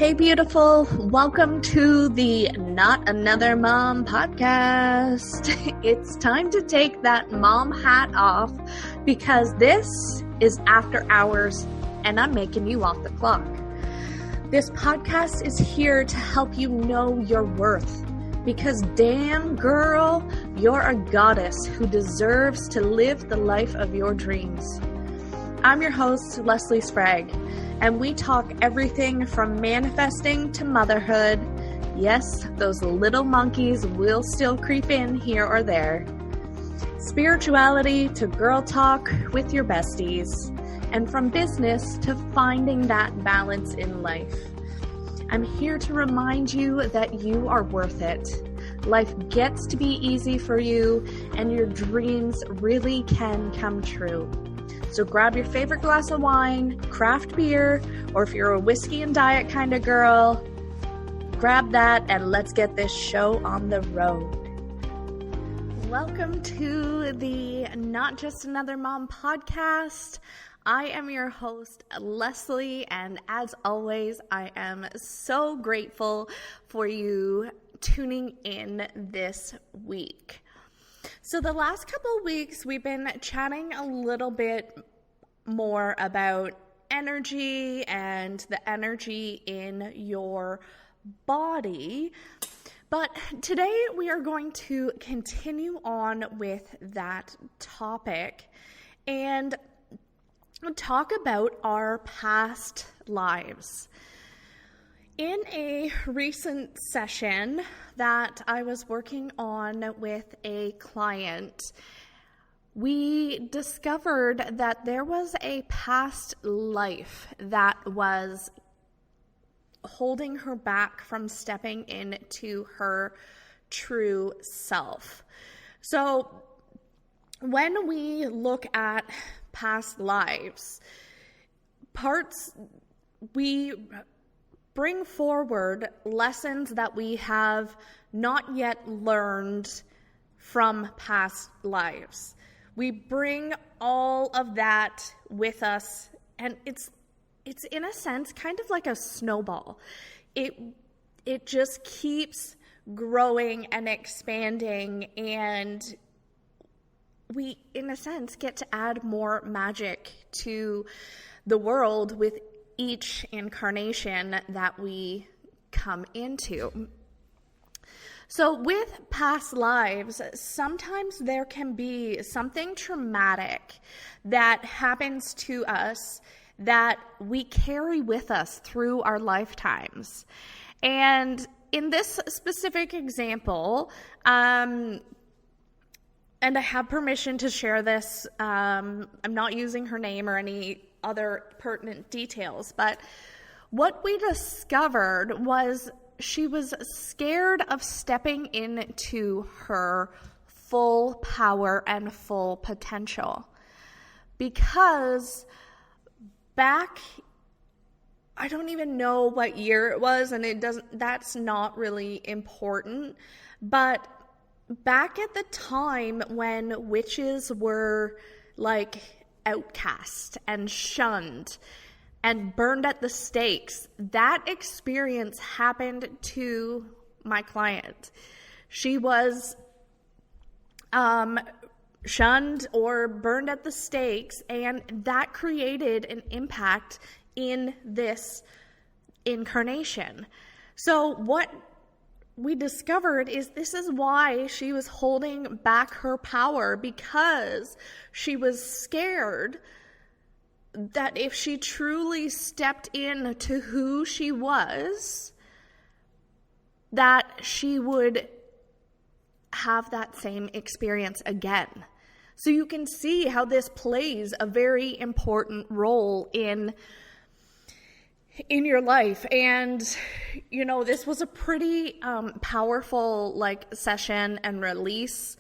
Hey, beautiful. Welcome to the Not Another Mom podcast. It's time to take that mom hat off because this is after hours and I'm making you off the clock. This podcast is here to help you know your worth because damn girl, you're a goddess who deserves to live the life of your dreams. I'm your host, Leslie Sprague, and we talk everything from manifesting to motherhood. Yes, those little monkeys will still creep in here or there. Spirituality to girl talk with your besties, and from business to finding that balance in life. I'm here to remind you that you are worth it. Life gets to be easy for you, and your dreams really can come true. So grab your favorite glass of wine, craft beer, or if you're a whiskey and diet kind of girl, grab that and let's get this show on the road. Welcome to the Not Just Another Mom podcast. I am your host, Leslie, and as always, I am so grateful for you tuning in this week. So the last couple of weeks, we've been chatting a little bit more about energy and the energy in your body. But today we are going to continue on with that topic and talk about our past lives. In a recent session that I was working on with a client, we discovered that there was a past life that was holding her back from stepping into her true self. So when we look at past lives, we bring forward lessons that we have not yet learned from past lives. We bring all of that with us, and it's in a sense kind of like a snowball. It just keeps growing and expanding, and we, in a sense, get to add more magic to the world with each incarnation that we come into. So with past lives, sometimes there can be something traumatic that happens to us that we carry with us through our lifetimes. And in this specific example, and I have permission to share this, I'm not using her name or any other pertinent details, but what we discovered was she was scared of stepping into her full power and full potential because back, I don't even know what year it was, and that's not really important, but back at the time when witches were like outcast and shunned and burned at the stakes, that experience happened to my client. She was shunned or burned at the stakes, and that created an impact in this incarnation. So what we discovered is this is why she was holding back her power, because she was scared that if she truly stepped into who she was, that she would have that same experience again. So you can see how this plays a very important role in your life. And, you know, this was a pretty powerful session and release.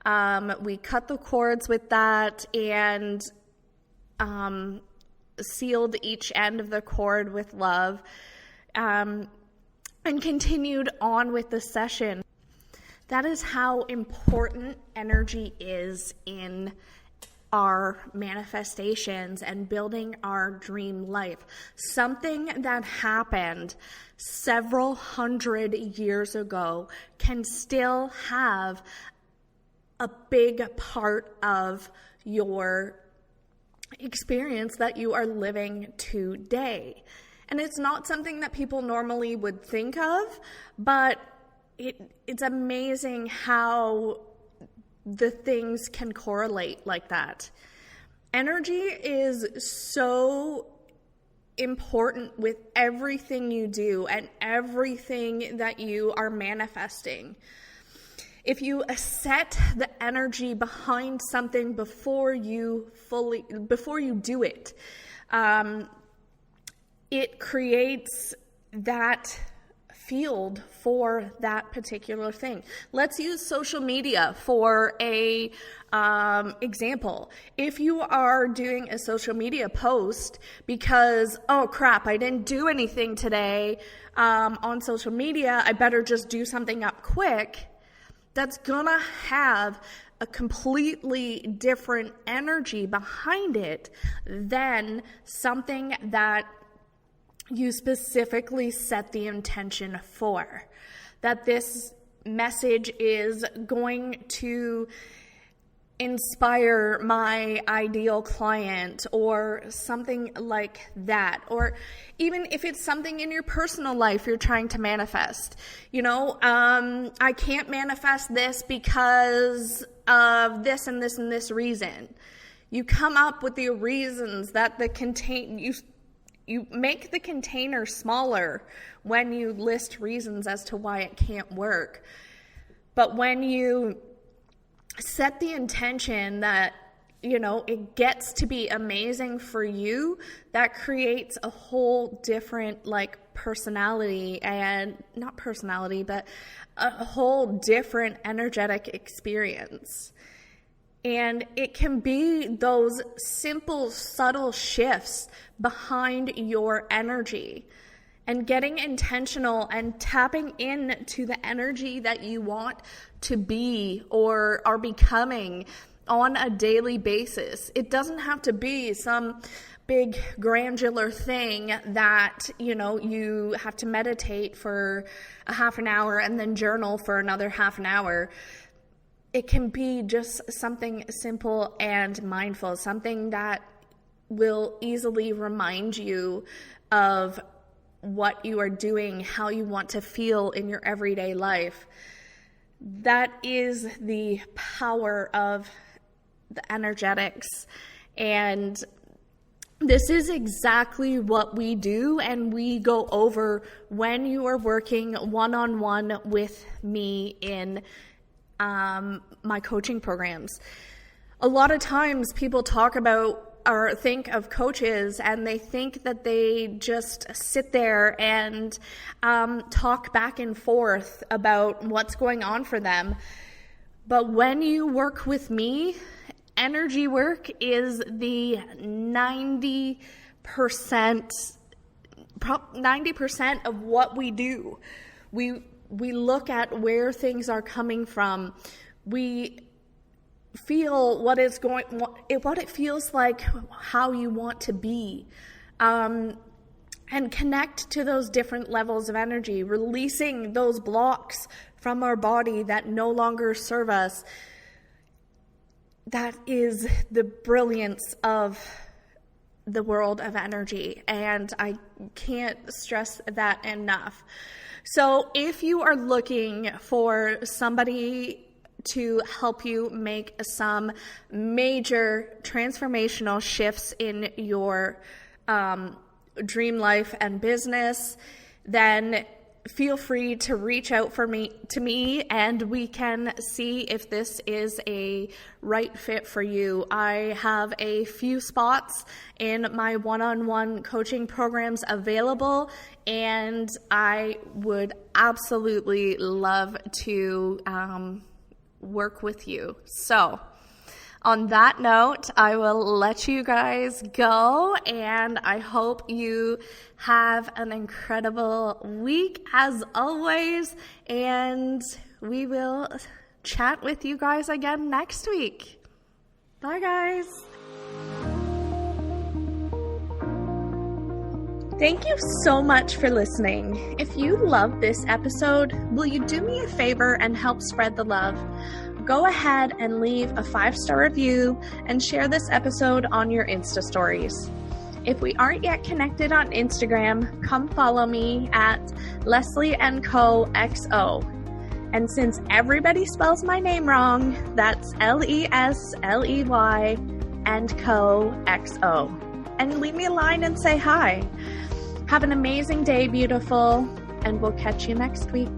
We cut the cords with that and sealed each end of the cord with love, and continued on with the session. That is how important energy is in our manifestations and building our dream life. Something that happened several hundred years ago can still have a big part of your experience that you are living today. And it's not something that people normally would think of, but it's amazing how the things can correlate like that. Energy is so important with everything you do and everything that you are manifesting. If you set the energy behind something before you do it, it creates that field for that particular thing. Let's use social media for a example. If you are doing a social media post because, oh crap, I didn't do anything today on social media, I better just do something up quick, that's gonna have a completely different energy behind it than something that you specifically set the intention for. That this message is going to inspire my ideal client or something like that. Or even if it's something in your personal life you're trying to manifest. I can't manifest this because of this and this and this reason. You come up with the reasons that you make the container smaller when you list reasons as to why it can't work. But when you set the intention that, it gets to be amazing for you, that creates a whole different personality, and not personality, but a whole different energetic experience. And it can be those simple, subtle shifts behind your energy and getting intentional and tapping into the energy that you want to be or are becoming on a daily basis. It doesn't have to be some big granular thing that, you have to meditate for a half an hour and then journal for another half an hour. It can be just something simple and mindful, something that will easily remind you of what you are doing, how you want to feel in your everyday life. That is the power of the energetics. And this is exactly what we do and we go over when you are working one-on-one with me in my coaching programs. A lot of times people talk about or think of coaches and they think that they just sit there and talk back and forth about what's going on for them. But when you work with me, energy work is the 90% of what we do. We look at where things are coming from. We feel what it feels like, how you want to be, and connect to those different levels of energy, releasing those blocks from our body that no longer serve us. That is the brilliance of the world of energy, and I can't stress that enough. So if you are looking for somebody to help you make some major transformational shifts in your dream life and business, then feel free to reach out to me and we can see if this is a right fit for you. I have a few spots in my one-on-one coaching programs available, and I would absolutely love to work with you. So on that note, I will let you guys go, and I hope you have an incredible week as always, and we will chat with you guys again next week. Bye, guys. Thank you so much for listening. If you love this episode, will you do me a favor and help spread the love? Go ahead and leave a 5-star review and share this episode on your Insta stories. If we aren't yet connected on Instagram, come follow me at LeslieandCoXO. And since everybody spells my name wrong, that's Lesley and CoXO. And leave me a line and say hi. Have an amazing day, beautiful, and we'll catch you next week.